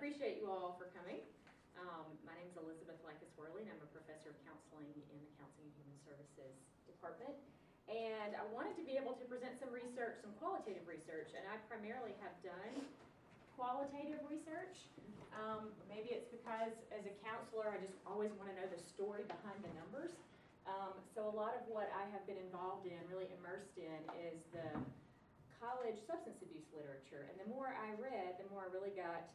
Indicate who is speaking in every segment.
Speaker 1: appreciate you all for coming. My name is Elizabeth Likis-Werle, and I'm a professor of counseling in the Counseling and Human Services Department. And I wanted to be able to present some research, some qualitative research, and I primarily have done qualitative research. Maybe it's because as a counselor I just always want to know the story behind the numbers. So a lot of what I have been involved in, really immersed in, is the college substance abuse literature. And the more I read, the more I really got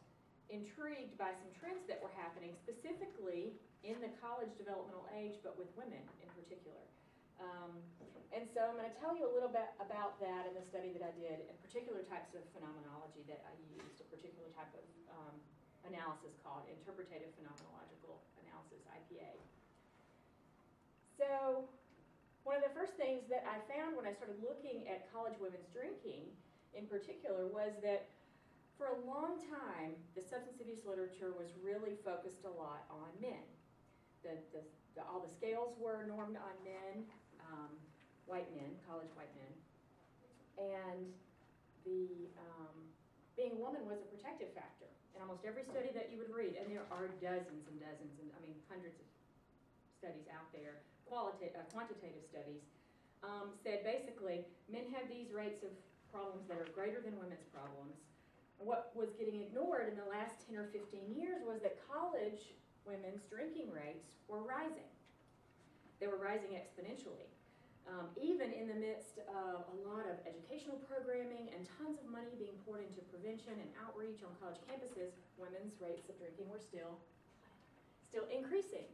Speaker 1: intrigued by some trends that were happening, specifically in the college developmental age, but with women in particular. And so I'm going to tell you a little bit about that in the study that I did, and particular types of phenomenology that I used, a particular type of analysis called interpretative phenomenological analysis, IPA. So one of the first things that I found when I started looking at college women's drinking in particular was that for a long time the substance abuse literature was really focused a lot on men. All the scales were normed on men, white men, college white men, and being a woman was a protective factor in almost every study that you would read, and there are dozens and dozens, and I mean hundreds of studies out there, quantitative studies, said basically men have these rates of problems that are greater than women's problems. And what was getting ignored in the last 10 or 15 years was that college women's drinking rates were rising. They were rising exponentially. Even in the midst of a lot of educational programming and tons of money being poured into prevention and outreach on college campuses, women's rates of drinking were still increasing.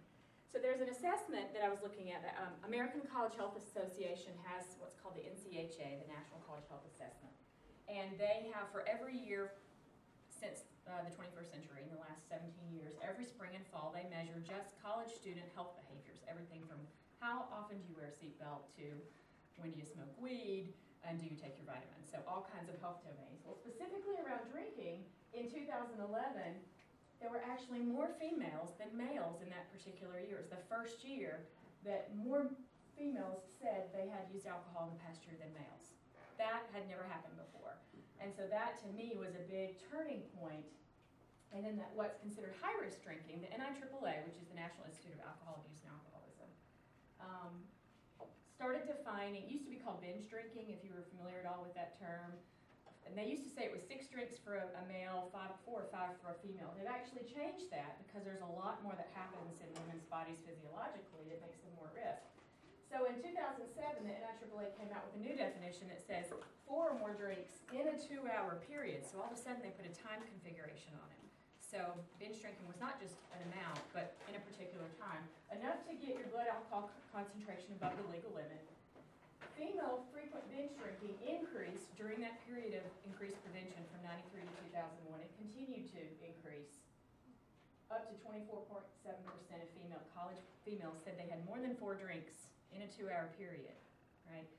Speaker 1: So there's an assessment that I was looking at. The American College Health Association has what's called the NCHA, the National College Health Assessment. And they have, for every year since the 21st century, in the last 17 years, every spring and fall, they measure just college student health behaviors. Everything from how often do you wear a seatbelt to when do you smoke weed and do you take your vitamins. So all kinds of health domains. Well, specifically around drinking, in 2011, there were actually more females than males in that particular year. It was the first year that more females said they had used alcohol in the past year than males. That had never happened before. And so that, to me, was a big turning point. And then that what's considered high-risk drinking, the NIAAA, which is the National Institute of Alcohol Abuse and Alcoholism, started defining, it used to be called binge drinking, if you were familiar at all with that term. And they used to say it was 6 drinks for a male, 4 or 5 for a female. They've actually changed that because there's a lot more that happens in women's bodies physiologically that makes them more at risk. So in 2007, the NIAAA came out with a new definition that says 4 or more drinks in a 2-hour period. So all of a sudden they put a time configuration on it. So binge drinking was not just an amount, but in a particular time. Enough to get your blood alcohol concentration above the legal limit. Female frequent binge drinking increased during that period of increased prevention from 93 to 2001. It continued to increase. Up to 24.7% of college females said they had more than 4 drinks in a 2-hour period, right?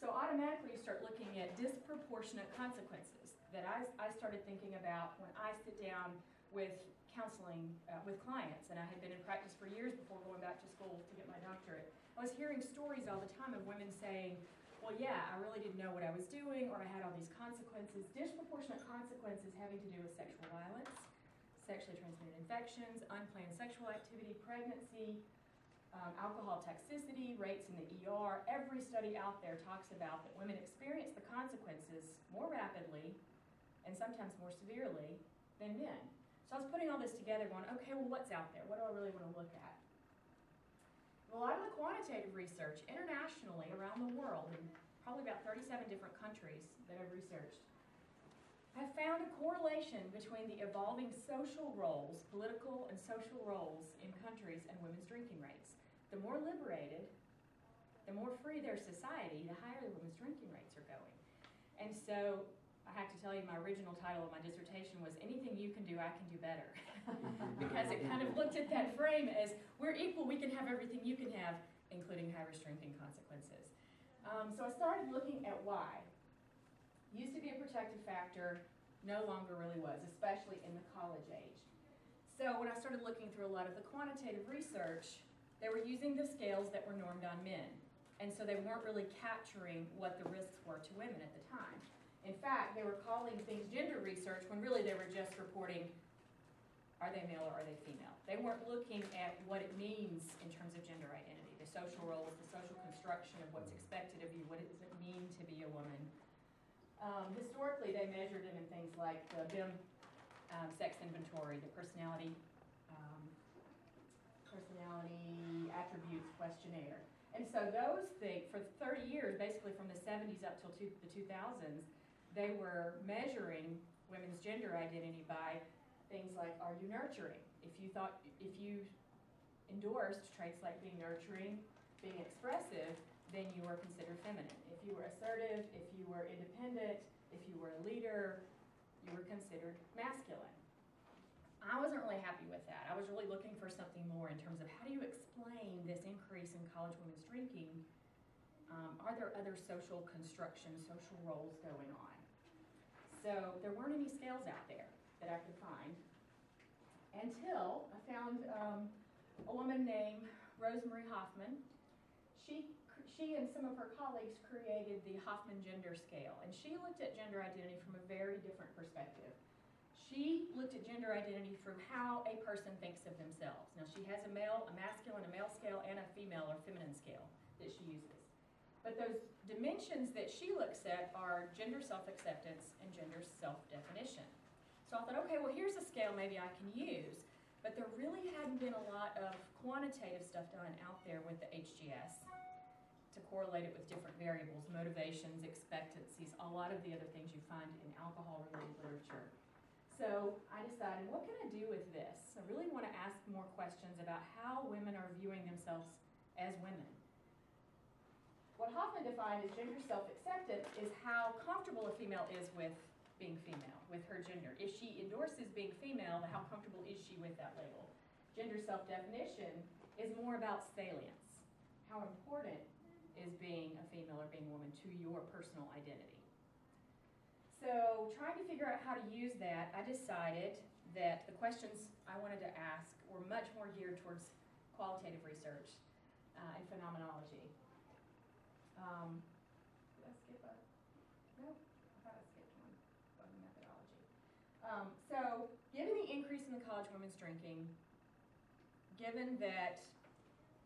Speaker 1: So automatically you start looking at disproportionate consequences that I started thinking about when I sit down with counseling with clients, and I had been in practice for years before going back to school to get my doctorate. I was hearing stories all the time of women saying, well, yeah, I really didn't know what I was doing, or I had all these consequences, disproportionate consequences having to do with sexual violence, sexually transmitted infections, unplanned sexual activity, pregnancy, alcohol toxicity, rates in the ER. Every study out there talks about that women experience the consequences more rapidly and sometimes more severely than men. So I was putting all this together going, okay, well, what's out there? What do I really want to look at? Well, a lot of the quantitative research internationally around the world, in probably about 37 different countries that I've researched, have found a correlation between the evolving social roles, political and social roles in countries and women's drinking rates. The more liberated, the more free their society, the higher the women's drinking rates are going. And so I have to tell you, my original title of my dissertation was Anything You Can Do, I Can Do Better. Because it kind of looked at that frame as, we're equal, we can have everything you can have, including high-risk drinking consequences. So I started looking at why. Used to be a protective factor, no longer really was, especially in the college age. So when I started looking through a lot of the quantitative research, they were using the scales that were normed on men. And so they weren't really capturing what the risks were to women at the time. In fact, they were calling things gender research when really they were just reporting are they male or are they female? They weren't looking at what it means in terms of gender identity, the social roles, the social construction of what's expected of you, what does it mean to be a woman. Historically, they measured them in things like the BIM sex inventory, the personality attributes questionnaire. And so those things, for 30 years, basically from the 70s up till the 2000s, they were measuring women's gender identity by things like, are you nurturing? If you endorsed traits like being nurturing, being expressive, then you were considered feminine. If you were assertive, if you were independent, if you were a leader, you were considered masculine. I wasn't really happy with that. I was really looking for something more in terms of how do you explain this increase in college women's drinking? Are there other social constructions, social roles going on? So there weren't any scales out there that I could find until I found a woman named Rosemary Hoffman. She and some of her colleagues created the Hoffman Gender Scale, and she looked at gender identity from a very different perspective. She looked at gender identity from how a person thinks of themselves. Now she has a masculine, a male scale, and a female or feminine scale that she uses. But those dimensions that she looks at are gender self-acceptance and gender self-definition. So I thought, okay, well here's a scale maybe I can use, but there really hadn't been a lot of quantitative stuff done out there with the HGS to correlate it with different variables, motivations, expectancies, a lot of the other things you find in alcohol-related literature. So I decided, what can I do with this? I really want to ask more questions about how women are viewing themselves as women. What Hoffman defined as gender self-acceptance is how comfortable a female is with being female, with her gender. If she endorses being female, how comfortable is she with that label? Gender self-definition is more about salience. How important is being a female or being a woman to your personal identity? So trying to figure out how to use that, I decided that the questions I wanted to ask were much more geared towards qualitative research and phenomenology. Did I skip a? No, I thought I skipped one on the methodology. So given the increase in the college women's drinking, given that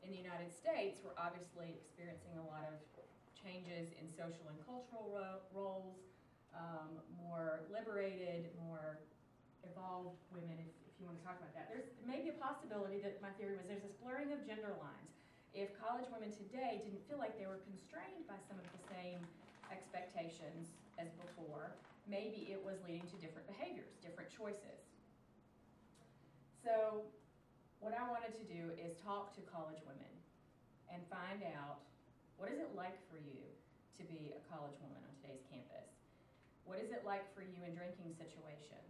Speaker 1: in the United States we're obviously experiencing a lot of changes in social and cultural roles, more liberated, more evolved women, if you want to talk about that. There's maybe a possibility that my theory was there's this blurring of gender lines. If college women today didn't feel like they were constrained by some of the same expectations as before, maybe it was leading to different behaviors, different choices. So what I wanted to do is talk to college women and find out, what is it like for you to be a college woman on today's campus? What is it like for you in drinking situations?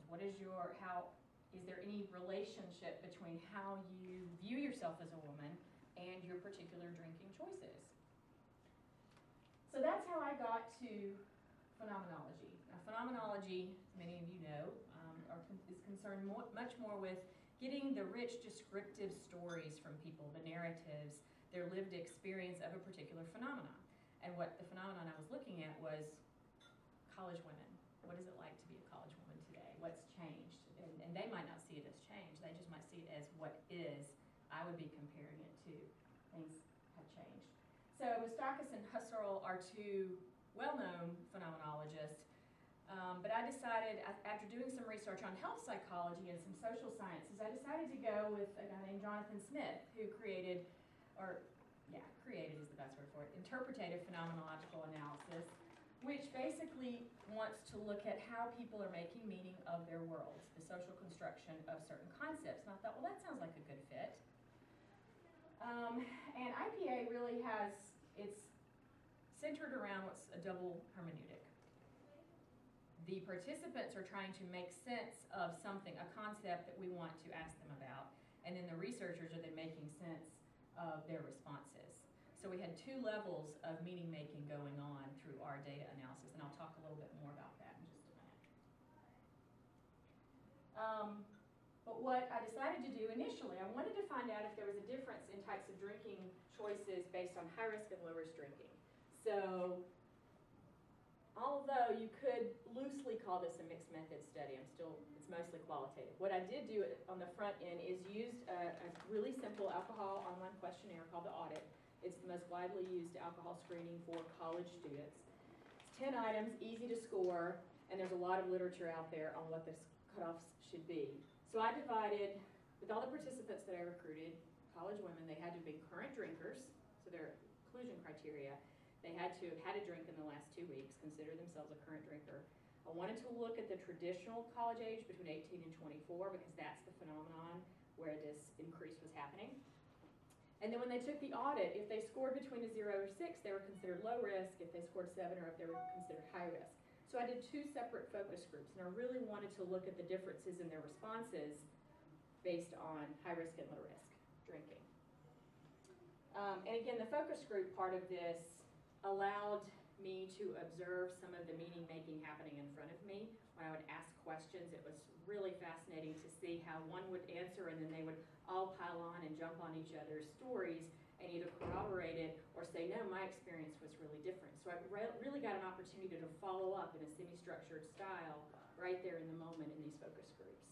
Speaker 1: Is there any relationship between how you view yourself as a woman and your particular drinking choices? So that's how I got to phenomenology. Now, phenomenology, many of you know, is concerned much more with getting the rich descriptive stories from people, the narratives, their lived experience of a particular phenomenon. And what the phenomenon I was looking at was college women. What is it like to be a college woman today? What's changed? And they might not see it as change. They just might see it as what is. I would be comparing it to things have changed. So Moustakis and Husserl are two well-known phenomenologists. But I decided, after doing some research on health psychology and some social sciences, I decided to go with a guy named Jonathan Smith, who created is the best word for it, interpretative phenomenological analysis, which basically wants to look at how people are making meaning of their worlds, the social construction of certain concepts. And I thought, well, that sounds like a good fit. And IPA really it's centered around what's a double hermeneutic. The participants are trying to make sense of something, a concept that we want to ask them about, and then the researchers are then making sense of their responses. So we had two levels of meaning making going on through our data analysis, and I'll talk a little bit more about that in just a minute. But what I decided to do initially, I wanted to find out if there was a difference in types of drinking choices based on high risk and low risk drinking. So although you could loosely call this a mixed method study, it's mostly qualitative. What I did do on the front end is used a really simple alcohol online questionnaire called the Audit. It's the most widely used alcohol screening for college students. It's 10 items, easy to score, and there's a lot of literature out there on what the cutoffs should be. So I divided, with all the participants that I recruited, college women, they had to be current drinkers, so their inclusion criteria. They had to have had a drink in the last 2 weeks, consider themselves a current drinker. I wanted to look at the traditional college age between 18 and 24 because that's the phenomenon where this increase was happening. And then when they took the audit, if they scored between a 0 or 6, they were considered low risk. If they scored 7 or if they were considered high risk. So I did 2 separate focus groups, and I really wanted to look at the differences in their responses based on high risk and low risk drinking. And again, the focus group part of this allowed me to observe some of the meaning making happening in front of me. When I would ask questions, it was really fascinating to see how one would answer and then they would all pile on and jump on each other's stories and either corroborate it or say, no, my experience was really different. So I really got an opportunity to follow up in a semi-structured style right there in the moment in these focus groups.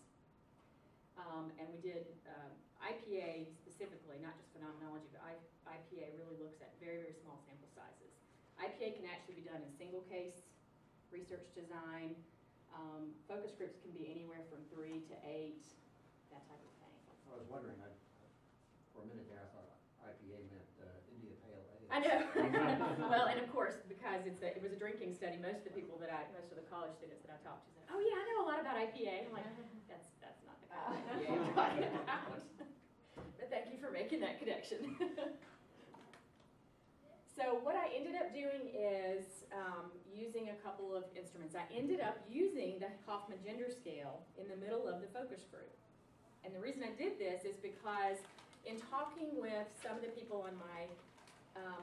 Speaker 1: And we did IPA specifically, not just phenomenology, but IPA really looks at very, very small sample sizes. IPA can actually be done in single case, research design. Focus groups can be anywhere from 3 to 8, that type of thing.
Speaker 2: I was wondering, for a minute there I thought IPA meant India Pale Ale.
Speaker 1: I know. Well, and of course, because it was a drinking study, most of the college students that I talked to said, oh yeah, I know a lot about IPA. I'm like, that's not the kind of IPA I'm talking about. But thank you for making that connection. So what I ended up doing is using a couple of instruments. I ended up using the Hoffman Gender Scale in the middle of the focus group. And the reason I did this is because in talking with some of the people on my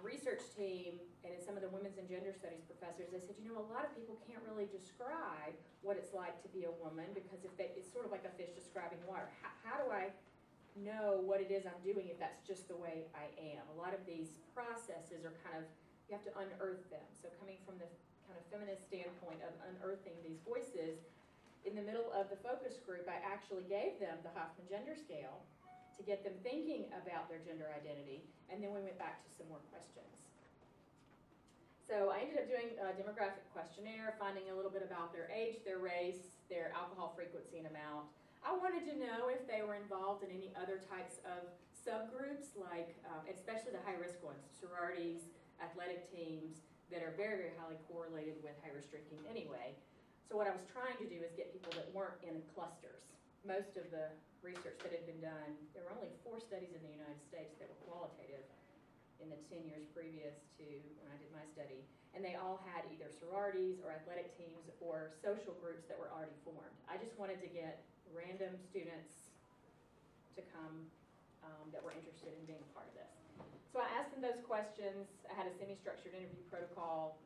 Speaker 1: research team and some of the women's and gender studies professors, they said, you know, a lot of people can't really describe what it's like to be a woman because it's sort of like a fish describing water. How do I know what it is I'm doing if that's just the way I am? A lot of these processes are kind of, you have to unearth them. So coming from the kind of feminist standpoint of unearthing these voices, in the middle of the focus group, I actually gave them the Hoffman Gender Scale to get them thinking about their gender identity, and then we went back to some more questions. So I ended up doing a demographic questionnaire, finding a little bit about their age, their race, their alcohol frequency and amount. I wanted to know if they were involved in any other types of subgroups, like especially the high-risk ones, sororities, athletic teams, that are very, very highly correlated with high-risk drinking anyway. So what I was trying to do is get people that weren't in clusters. Most of the research that had been done, there were only 4 studies in the United States that were qualitative in the 10 years previous to when I did my study. And they all had either sororities or athletic teams or social groups that were already formed. I just wanted to get random students to come that were interested in being a part of this. So I asked them those questions. I had a semi-structured interview protocol,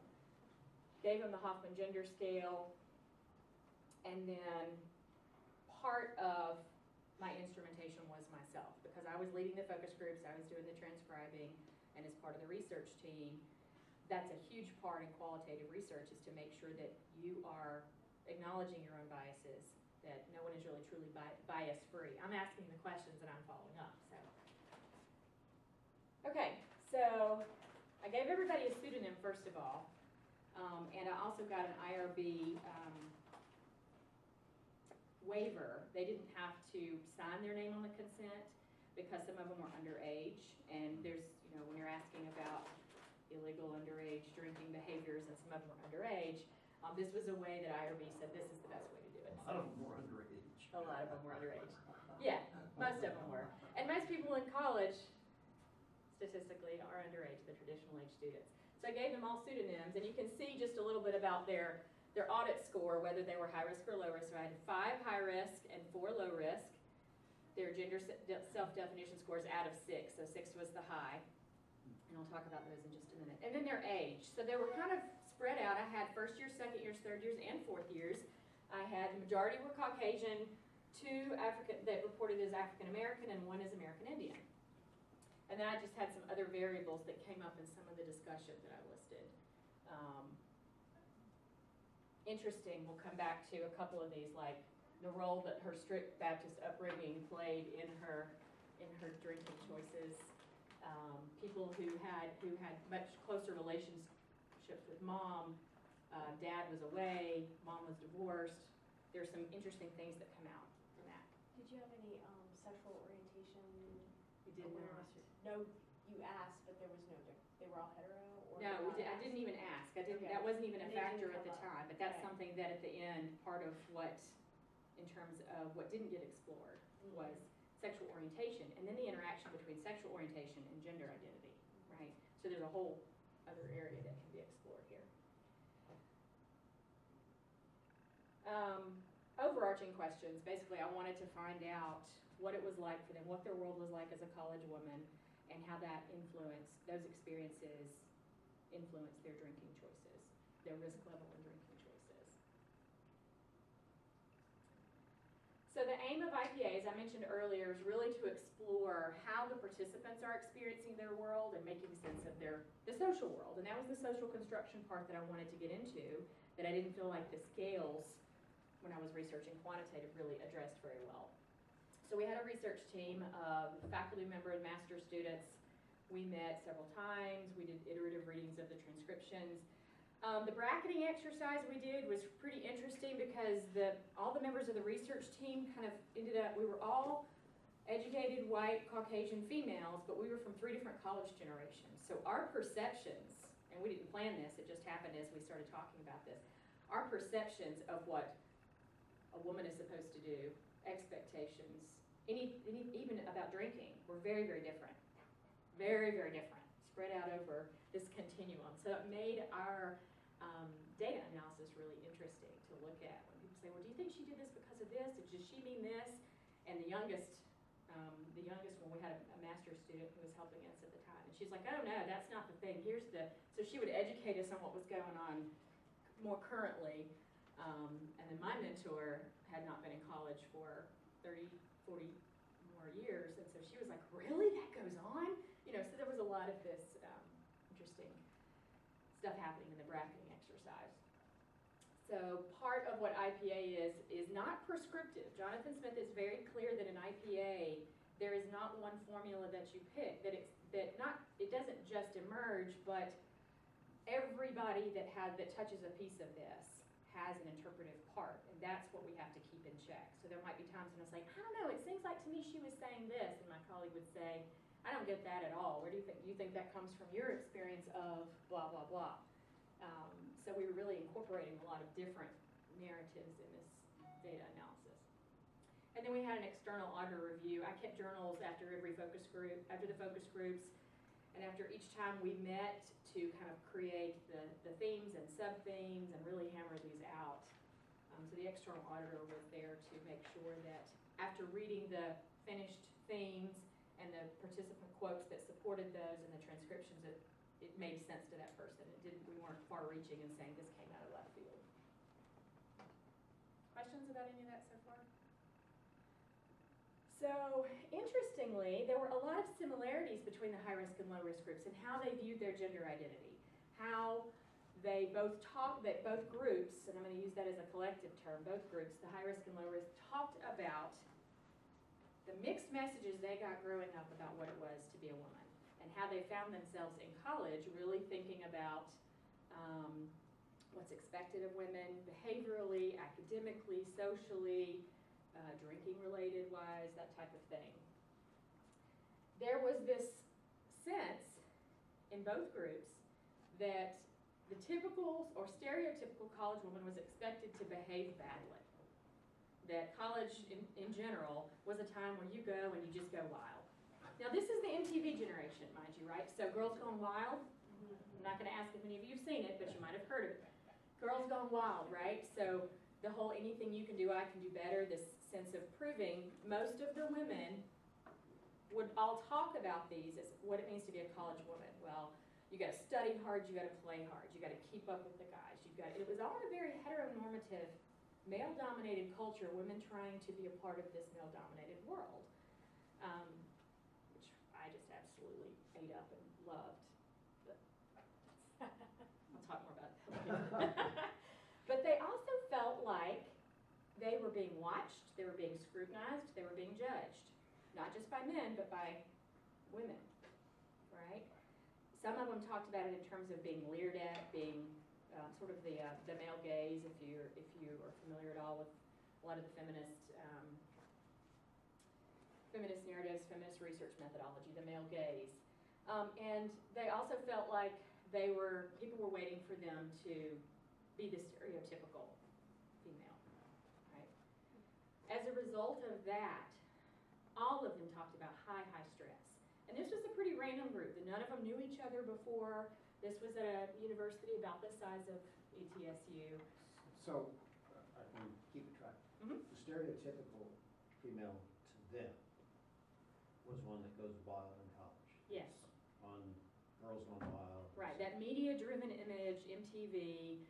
Speaker 1: gave them the Hoffman Gender Scale, and then part of my instrumentation was myself, because I was leading the focus groups, I was doing the transcribing, and as part of the research team, that's a huge part in qualitative research, is to make sure that you are acknowledging your own biases, that no one is really truly bias-free. I'm asking the questions and I'm following up. Okay, so I gave everybody a pseudonym first of all, and I also got an IRB waiver. They didn't have to sign their name on the consent because some of them were underage, and there's, you know, when you're asking about illegal underage drinking behaviors and some of them were underage, this was a way that IRB said this is the best way to do it.
Speaker 2: A lot of them were underage.
Speaker 1: A lot of them were underage. Yeah, most of them were. And most people in college, statistically, are underage, the traditional age students. So I gave them all pseudonyms, and you can see just a little bit about their audit score, whether they were high risk or low risk. So I had 5 high risk and 4 low risk. Their gender self-definition scores out of 6, so 6 was the high. And I'll talk about those in just a minute. And then their age. So they were kind of spread out. I had first years, second years, third years, and fourth years. I had, the majority were Caucasian, 2 that reported as African American, and 1 as American Indian. And then I just had some other variables that came up in some of the discussion that I listed. Interesting, we'll come back to a couple of these, like the role that her strict Baptist upbringing played in her drinking choices. People who had much closer relationships with mom. Dad was away, mom was divorced. There's some interesting things that come out from that.
Speaker 3: Did you have any sexual orientation
Speaker 1: We did not.
Speaker 3: awareness? No, you asked, but there was no, they were all hetero? Or
Speaker 1: No,
Speaker 3: were
Speaker 1: we
Speaker 3: all
Speaker 1: I didn't
Speaker 3: asked?
Speaker 1: even ask. I didn't,
Speaker 3: Okay.
Speaker 1: that wasn't even a
Speaker 3: And they didn't
Speaker 1: factor at
Speaker 3: come
Speaker 1: the
Speaker 3: up.
Speaker 1: time, but that's
Speaker 3: Okay.
Speaker 1: something that at the end, part of what, in terms of what didn't get explored, was sexual orientation, and then the interaction between sexual orientation and gender identity, right? So there's a whole other area that can be explored here. Overarching questions, basically I wanted to find out what it was like for them, what their world was like as a college woman, and how that influenced, those experiences influenced their drinking choices, their risk level in drinking choices. So the aim of IPA, as I mentioned earlier, is really to explore how the participants are experiencing their world and making sense of the social world. And that was the social construction part that I wanted to get into, that I didn't feel like the scales, when I was researching quantitative, really addressed very well. So we had a research team of faculty member and master's students. We met several times. We did iterative readings of the transcriptions. The bracketing exercise we did was pretty interesting because all the members of the research team kind of ended up, we were all educated, white, Caucasian females, but we were from 3 different college generations. So our perceptions, and we didn't plan this, it just happened as we started talking about this, our perceptions of what a woman is supposed to do, expectations, even about drinking, were very, very different. Very, very different, spread out over this continuum. So it made our data analysis really interesting to look at. When people say, well, do you think she did this because of this? Does she mean this? And the youngest one, we had a master's student who was helping us at the time. And she's like, oh no, that's not the thing. So she would educate us on what was going on more currently. And then my mentor had not been in college for 30, 40 more years. And so she was like, really? That goes on? So there was a lot of this interesting stuff happening in the bracketing exercise. So part of what IPA is not prescriptive. Jonathan Smith is very clear that in IPA, there is not one formula that you pick, it doesn't just emerge, but everybody that touches a piece of this has an interpretive part, and that's what we have to keep in check. So there might be times when it's like, I don't know, it seems like to me she was saying this, and my colleague would say, I don't get that at all. Where do you think that comes from your experience of blah, blah, blah. So we were really incorporating a lot of different narratives in this data analysis. And then we had an external auditor review. I kept journals after the focus groups, and after each time we met to kind of create the themes and sub-themes and really hammer these out. So the external auditor was there to make sure that after reading the finished themes and the participant quotes that supported those and the transcriptions, it made sense to that person. We weren't far-reaching and saying this came out of left field. Questions about any of that so far? So, interestingly, there were a lot of similarities between the high-risk and low-risk groups and how they viewed their gender identity. How they both groups, and I'm going to use that as a collective term, both groups, the high-risk and low-risk, talked about the mixed messages they got growing up about what it was to be a woman, and how they found themselves in college really thinking about what's expected of women behaviorally, academically, socially, drinking-related wise, that type of thing. There was this sense in both groups that the typical or stereotypical college woman was expected to behave badly. That college in general was a time where you go and you just go wild. Now this is the MTV generation, mind you, right? So Girls Gone Wild, I'm not going to ask if any of you have seen it, but you might have heard of it. Girls Gone Wild, right? So the whole anything you can do, I can do better, this sense of proving. Most of the women would all talk about these as what it means to be a college woman. Well, you got to study hard, you got to play hard, you got to keep up with the guys. It was all in a very heteronormative, male-dominated culture, women trying to be a part of this male-dominated world, which I just absolutely ate up and loved. But I'll talk more about that later. But they also felt like they were being watched, they were being scrutinized, they were being judged. Not just by men, but by women, right? Some of them talked about it in terms of being leered at, being sort of the male gaze, if you are familiar at all with a lot of the feminist narratives, feminist research methodology, the male gaze. And they also felt like people were waiting for them to be the stereotypical female, right? As a result of that, all of them talked about high stress. And this was a pretty random group. None of them knew each other before. This was at a university about the size of ETSU.
Speaker 2: So, I can keep it track.
Speaker 1: Mhm.
Speaker 2: The stereotypical female to them was one that goes wild in college.
Speaker 1: Yes.
Speaker 2: On Girls Gone Wild.
Speaker 1: Right, that media-driven image, MTV,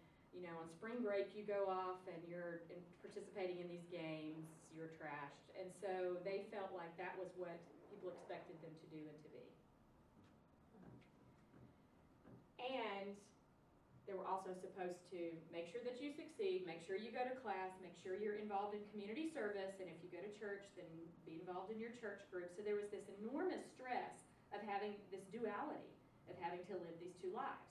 Speaker 1: on spring break you go off and you're participating in these games, you're trashed. And so they felt like that was what people expected them to do and to be. And they were also supposed to make sure that you succeed, make sure you go to class, make sure you're involved in community service, and if you go to church, then be involved in your church group. So there was this enormous stress of having this duality, of having to live these two lives.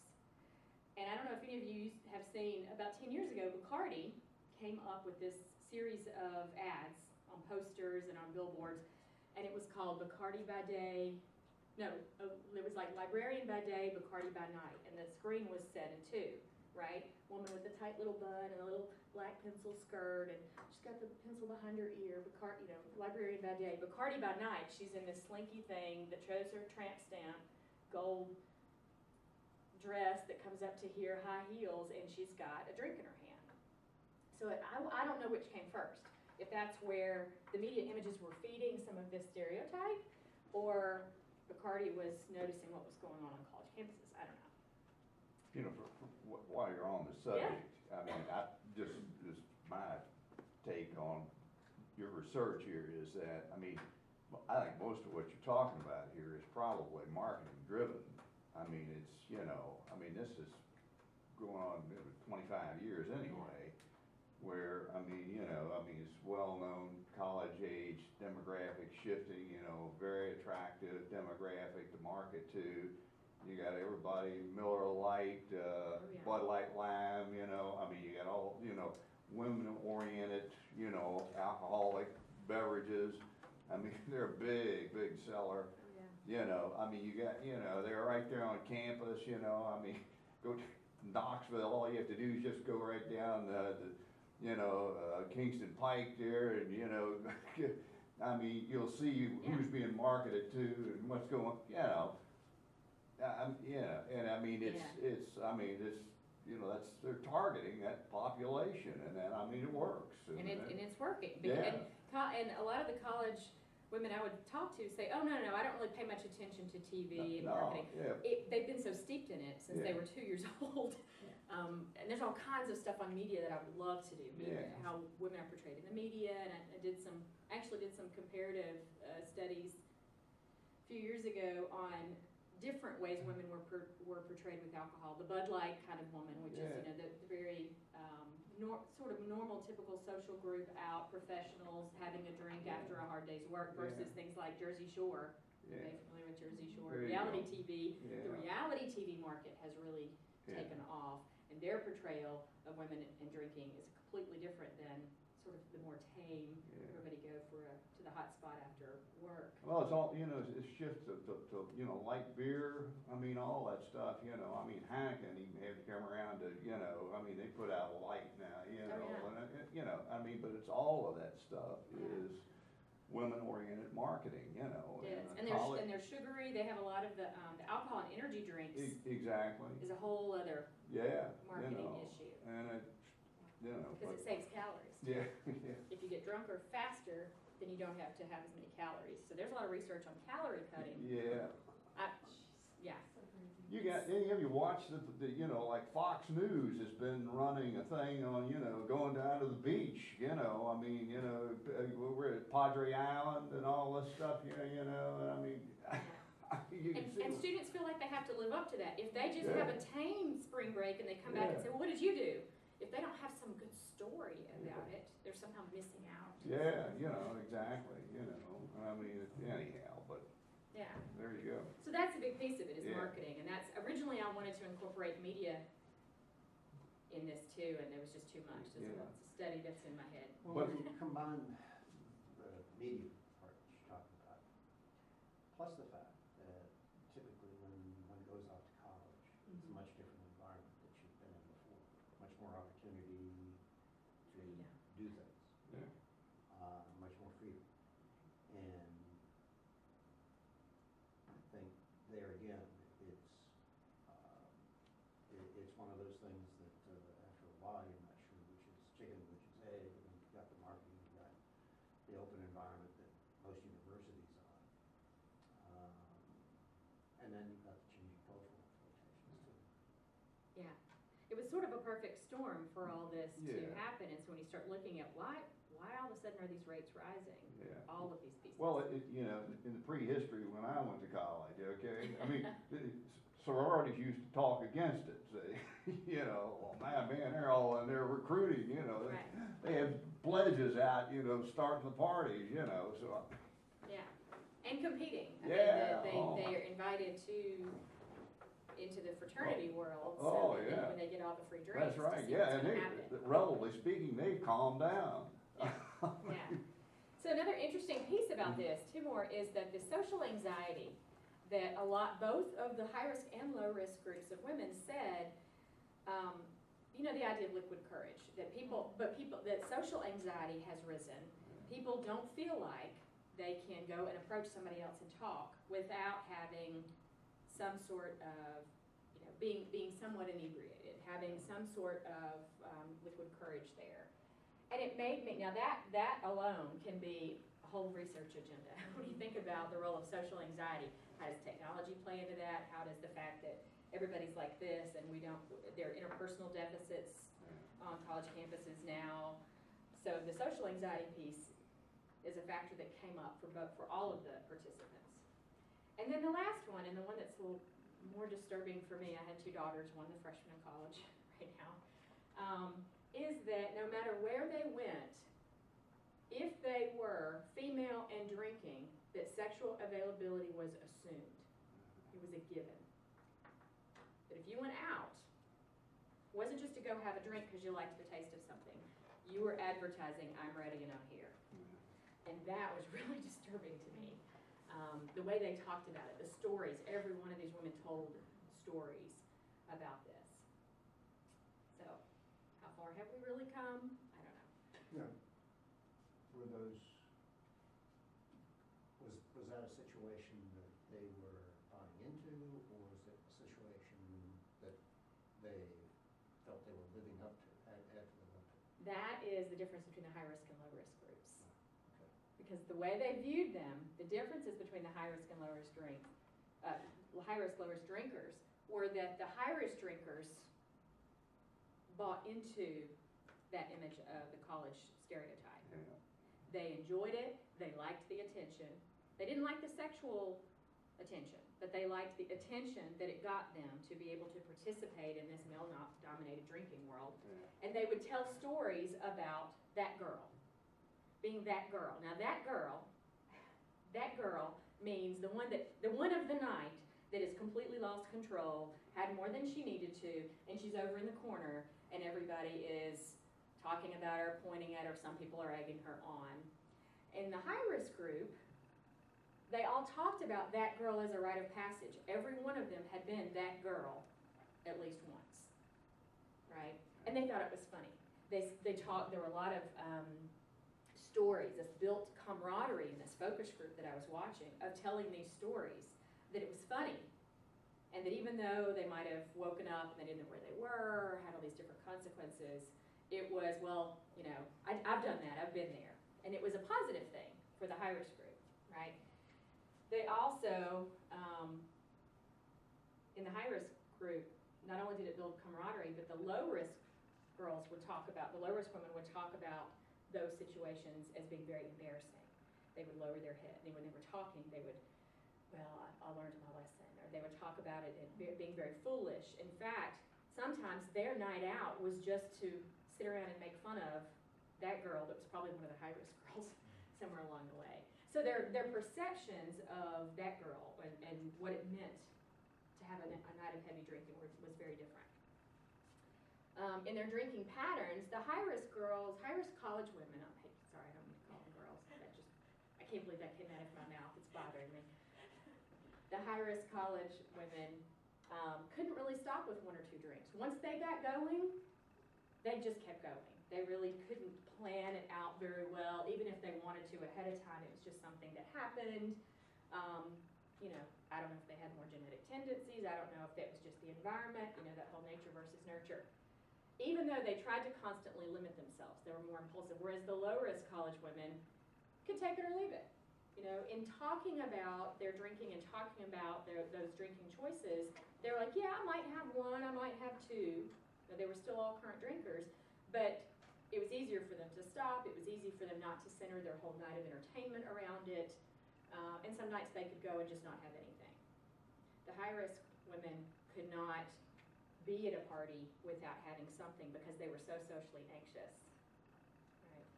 Speaker 1: And I don't know if any of you have seen, about 10 years ago, Bacardi came up with this series of ads on posters and on billboards, and it was called Bacardi by Day. No, it was like Librarian by Day, Bacardi by Night, and the screen was set in two, right? Woman with a tight little bun and a little black pencil skirt, and she's got the pencil behind her ear. Librarian by Day, Bacardi by Night. She's in this slinky thing that shows her tramp stamp, gold dress that comes up to here, high heels, and she's got a drink in her hand. So I don't know which came first. If that's where the media images were feeding some of this stereotype, or Bacardi was noticing what was going on college campuses. I don't know.
Speaker 4: While you're on the subject, I mean, just my take on your research here is that, I mean, I think most of what you're talking about here is probably marketing driven. I mean, it's, this is going on 25 years anyway, where, it's well-known college age demographic shifting, very attractive demographic to market to. You got everybody, Miller Lite, Bud Light Lime, you got all, women-oriented, alcoholic beverages. I mean, they're a big seller. You got, they're right there on campus, go to Knoxville, all you have to do is just go right down Kingston Pike there, and, you'll see who's being marketed to and what's going, that's, they're targeting that population, and then, it works.
Speaker 1: And it's working.
Speaker 4: Yeah.
Speaker 1: And a lot of the college women I would talk to say, oh, no, I don't really pay much attention to TV and marketing.
Speaker 4: Yeah.
Speaker 1: They've been so steeped in it since they were 2 years old. And there's all kinds of stuff on media that I would love to do. How women are portrayed in the media, and I actually did some comparative studies a few years ago on different ways women were portrayed with alcohol. The Bud Light kind of woman, which is the very sort of normal, typical social group out, professionals having a drink after a hard day's work, versus things like Jersey Shore. Are you familiar with Jersey Shore? Reality TV. The reality TV market has really taken off, and their portrayal of women and drinking is completely different than sort of the more tame, everybody go to the hot spot after work.
Speaker 4: Well, it's all, it's shifts to light beer, all that stuff, Heineken even had to come around to, they put out light now, and, but it's all of that stuff is women-oriented marketing,
Speaker 1: Yes, and they're sugary, they have a lot of the alcohol and energy drinks.
Speaker 4: Exactly.
Speaker 1: Is a whole other marketing issue.
Speaker 4: And it,
Speaker 1: because it saves calories.
Speaker 4: Yeah.
Speaker 1: If you get drunker faster, then you don't have to have as many calories. So there's a lot of research on calorie cutting.
Speaker 4: Yeah.
Speaker 3: So crazy.
Speaker 4: Have you watched like Fox News has been running a thing on, going down to the beach, we're at Padre Island and all this stuff, you can see.
Speaker 1: And students feel like they have to live up to that. If they just have a tame spring break and they come back and say, well, what did you do? if they don't have some good story about it, they're somehow missing out.
Speaker 4: Yeah, exactly, I mean, anyhow, but
Speaker 1: Yeah.
Speaker 4: there you go.
Speaker 1: So that's a big piece of it, is
Speaker 4: Yeah.
Speaker 1: marketing, and that's, originally I wanted to incorporate media in this too, and there was just too much. It's
Speaker 4: Yeah.
Speaker 1: a study that's in my head.
Speaker 2: Well,
Speaker 4: But-
Speaker 2: when you combine the media part that you're talking about, plus the fact that typically when one goes off to college, it's a
Speaker 1: Mhm.
Speaker 2: much different environment that you've been in before. Much more opportunity to
Speaker 1: Yeah.
Speaker 2: do things,
Speaker 4: Yeah.
Speaker 2: much more freedom. And I think there again, it's one of those things that after a while, you're not sure which is chicken, which is egg. I mean, you've got the marketing, you've got the open environment that most universities are. And then you've got the changing cultural expectations too.
Speaker 1: Yeah. It was sort of a perfect storm for all this to
Speaker 4: Yeah.
Speaker 1: happen, and so when you start looking at why all of a sudden are these rates rising?
Speaker 4: Yeah.
Speaker 1: All of these pieces.
Speaker 4: Well, in the prehistory when I went to college, okay, I mean, sororities used to talk against it, say, well, man, they're all in there recruiting,
Speaker 1: Right.
Speaker 4: they had pledges out, starting the parties, so.
Speaker 1: Yeah, and competing. I
Speaker 4: Yeah,
Speaker 1: mean, they are invited into the fraternity world,
Speaker 4: Oh,
Speaker 1: so that
Speaker 4: yeah.
Speaker 1: when they get all the free drinks,
Speaker 4: That's
Speaker 1: to
Speaker 4: right,
Speaker 1: see
Speaker 4: yeah,
Speaker 1: what's
Speaker 4: and
Speaker 1: gonna happen.
Speaker 4: relatively speaking, they've calmed down.
Speaker 1: Yeah. So another interesting piece about this, two more, is that the social anxiety that both of the high-risk and low-risk groups of women said, the idea of liquid courage, that that social anxiety has risen. People don't feel like they can go and approach somebody else and talk without having some sort of, being somewhat inebriated, having some sort of liquid courage there. And it made me, now that alone can be a whole research agenda. When you think about the role of social anxiety, how does technology play into that? How does the fact that everybody's like this and there are interpersonal deficits on college campuses now. So the social anxiety piece is a factor that came up for all of the participants. And then the last one, and the one that's a little more disturbing for me, I had two daughters, one a freshman in college right now, is that no matter where they went, if they were female and drinking, that sexual availability was assumed. It was a given. That if you went out, it wasn't just to go have a drink because you liked the taste of something. You were advertising, I'm ready and I'm here. And that was really disturbing to me. The way they talked about it, the stories, every one of these women told stories about this. So, how far have we really come? I don't know.
Speaker 2: Yeah. Was that a situation that they were buying into, or was it a situation that they felt they were living up to, had to live up to?
Speaker 1: That is the difference between the high-risk and low-risk groups.
Speaker 2: Okay.
Speaker 1: Because the way they viewed them, the differences between the high-risk and low-risk low-risk drinkers, were that the high-risk drinkers bought into that image of the college stereotype.
Speaker 4: Yeah.
Speaker 1: They enjoyed it, they liked the attention. They didn't like the sexual attention, but they liked the attention that it got them to be able to participate in this male-dominated drinking world.
Speaker 4: Yeah.
Speaker 1: And they would tell stories about that girl, being that girl. Now that girl means the one of the night that has completely lost control, had more than she needed to, and she's over in the corner, and everybody is talking about her, pointing at her, some people are egging her on. In the high-risk group, they all talked about that girl as a rite of passage. Every one of them had been that girl at least once, right? And they thought it was funny. They talked, there were a lot of stories, this built camaraderie in this focus group that I was watching, of telling these stories, that it was funny. And that even though they might have woken up and they didn't know where they were, had all these different consequences, it was, well, I've done that, I've been there. And it was a positive thing for the high-risk group, right? They also, in the high-risk group, not only did it build camaraderie, but the low-risk girls would talk about, the low-risk women would talk about those situations as being very embarrassing. They would lower their head. And when they were talking, they would, well, I learned my lesson. Or they would talk about it as being very foolish. In fact, sometimes their night out was just to sit around and make fun of that girl that was probably one of the high-risk girls somewhere along the way. So their perceptions of that girl and what it meant to have a night of heavy drinking was very different. In their drinking patterns, the high-risk girls, high-risk college women, sorry, I don't mean to call them girls, I can't believe that came out of my mouth, it's bothering me. The high-risk college women couldn't really stop with 1 or 2 drinks. Once they got going, they just kept going. They really couldn't plan it out very well, even if they wanted to ahead of time. It was just something that happened. You know, I don't know if they had more genetic tendencies. I don't know if that was just the environment, you know, that whole nature versus nurture. Even though they tried to constantly limit themselves, they were more impulsive, whereas the low-risk college women could take it or leave it. You know, in talking about their drinking and talking about those drinking choices, they were like, yeah, I might have 1, I might have 2. But they were still all current drinkers, but it was easier for them to stop. It was easy for them not to center their whole night of entertainment around it. And some nights they could go and just not have anything. The high-risk women could not be at a party without having something because they were so socially anxious. Right.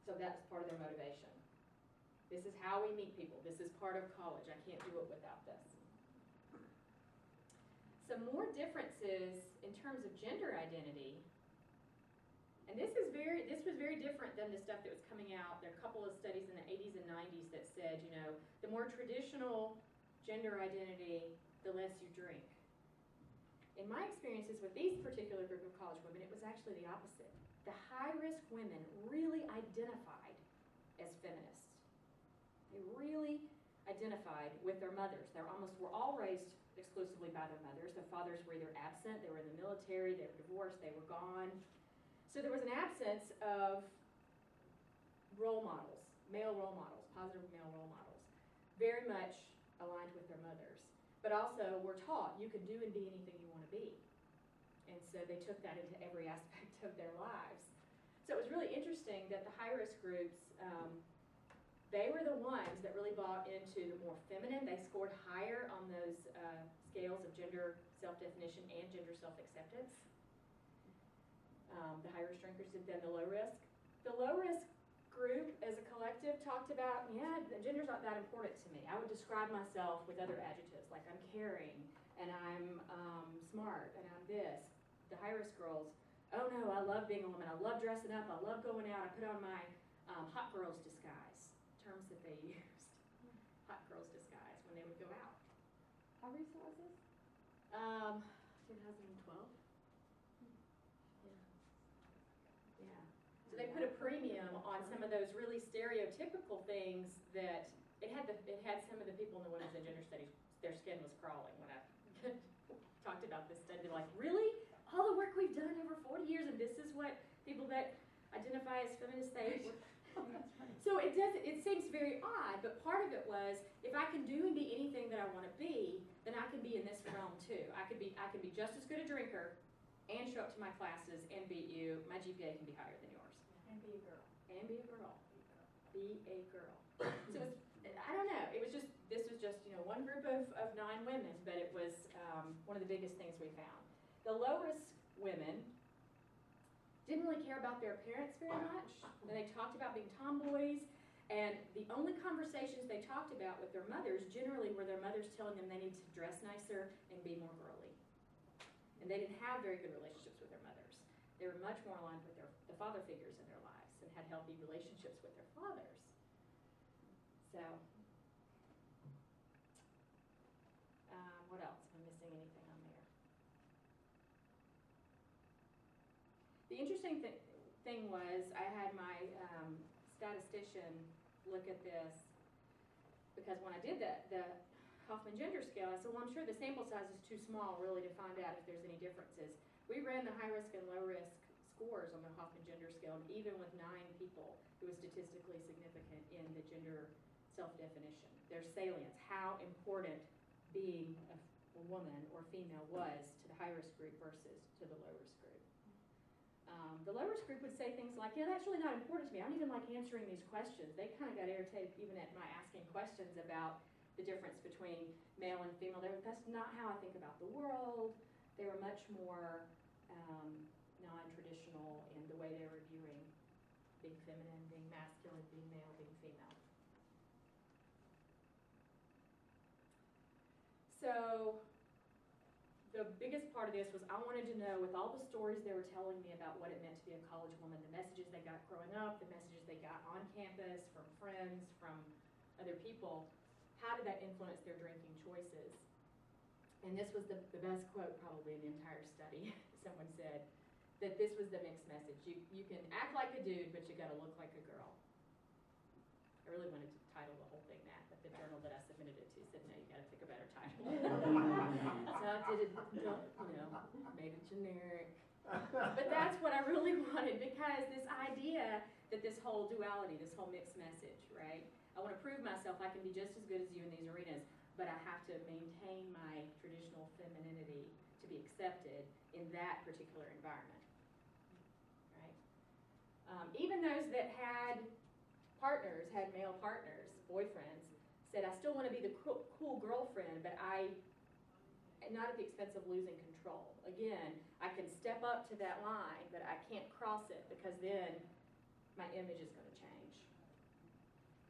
Speaker 1: So that's part of their motivation. This is how we meet people. This is part of college. I can't do it without this. Some more differences in terms of gender identity, and this was very different than the stuff that was coming out. There are a couple of studies in the 80s and 90s that said, you know, the more traditional gender identity, the less you drink. In my experiences with these particular group of college women, it was actually the opposite. The high-risk women really identified as feminists. They really identified with their mothers. They were all raised exclusively by their mothers. Their fathers were either absent, they were in the military, they were divorced, they were gone. So there was an absence of role models, male role models, positive male role models, very much aligned with their mothers. But also were taught you can do and be anything you want to be. And so they took that into every aspect of their lives. So it was really interesting that the high-risk groups, they were the ones that really bought into the more feminine. They scored higher on those scales of gender self-definition and gender self-acceptance. The high-risk drinkers than the low-risk. The low-risk group as a collective talked about, yeah, gender's not that important to me. I would describe myself with other adjectives, like I'm caring, and I'm smart, and I'm this. The high-risk girls, oh no, I love being a woman. I love dressing up. I love going out. I put on my hot girl's disguise. Terms that they used. Hot girl's disguise when they would go out.
Speaker 3: How recent was this?
Speaker 1: 2012. Yeah. So they put a premium on some of those really stereotypical things that it had some of the people in the women's and gender studies, their skin was crawling when I talked about this study. They're like, really? All the work we've done over 40 years and this is what people that identify as feminists say? So it seems very odd, but part of it was, if I can do and be anything that I want to be, then I can be in this realm too. I could be just as good a drinker and show up to my classes and beat you. My GPA can be higher than yours.
Speaker 3: And be a girl.
Speaker 1: And be a girl. Be a girl. So I don't know. This was just, you know, one group of 9 women, but it was one of the biggest things we found. The low-risk women didn't really care about their appearance very much. And they talked about being tomboys, and the only conversations they talked about with their mothers generally were their mothers telling them they needed to dress nicer and be more girly. And they didn't have very good relationships with their mothers. They were much more aligned with the father figures in their lives and had healthy relationships with their fathers. So, what else? Am I missing anything on there? The interesting thing was I had my statistician look at this, because when I did the Hoffman gender scale, I said, well, I'm sure the sample size is too small really to find out if there's any differences. We ran the high risk and low risk scores on the Hoffman gender scale, and even with 9 people, it was statistically significant in the gender self-definition. Their salience, how important being a woman or female was to the high risk group versus to the low risk group. The low risk group would say things like, yeah, that's really not important to me. I don't even like answering these questions. They kind of got irritated even at my asking questions about the difference between male and female. That's not how I think about the world. They were much more non-traditional in the way they were viewing being feminine, being masculine, being male, being female. So the biggest part of this was I wanted to know, with all the stories they were telling me about what it meant to be a college woman, the messages they got growing up, the messages they got on campus, from friends, from other people, how did that influence their drinking choices? And this was the best quote probably in the entire study. Someone said that this was the mixed message. You can act like a dude, but you gotta look like a girl. I really wanted to title the whole thing that, but the journal that I submitted it to said, no, you gotta pick a better title. So I did it, made it generic. But that's what I really wanted, because this idea that this whole duality, this whole mixed message, right? I want to prove myself I can be just as good as you in these arenas, but I have to maintain my traditional femininity to be accepted in that particular environment, right? Even those that had partners, had male partners, boyfriends, said, I still want to be the cool girlfriend, but not at the expense of losing control. Again, I can step up to that line, but I can't cross it, because then my image is going to change.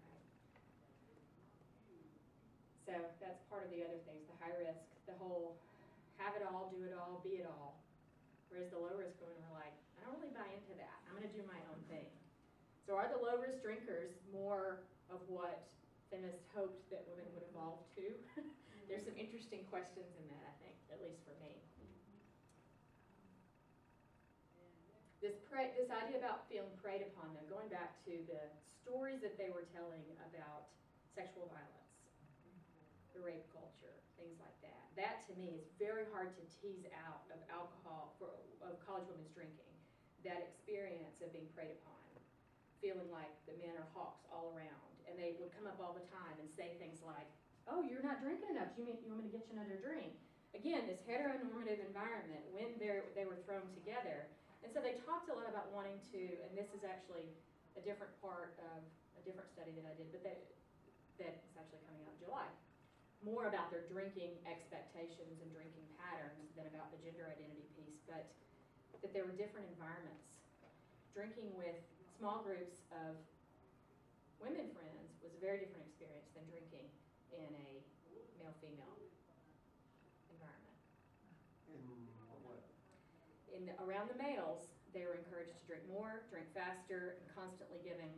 Speaker 1: Right? So that's part of the other things, the high risk, the whole have it all, do it all, be it all. Whereas the low risk women were like, I don't really buy into that. I'm going to do my own thing. So are the low risk drinkers more of what feminists hoped that women would evolve to? There's some interesting questions in that, I think, at least for me. This idea about feeling preyed upon, though, going back to the stories that they were telling about sexual violence, the rape culture, things like that. That, to me, is very hard to tease out of of college women's drinking. That experience of being preyed upon, feeling like the men are hawks all around. And they would come up all the time and say things like, oh, you're not drinking enough. You want me to get you another drink? Again, this heteronormative environment, when they were thrown together. And so they talked a lot about wanting to, and this is actually a different part of a different study that I did, but that is actually coming out in July. More about their drinking expectations and drinking patterns than about the gender identity piece, but that there were different environments. Drinking with small groups of women friends was a very different experience than drinking in a male-female environment.
Speaker 2: In what way?
Speaker 1: Around the males, they were encouraged to drink more, drink faster, and constantly given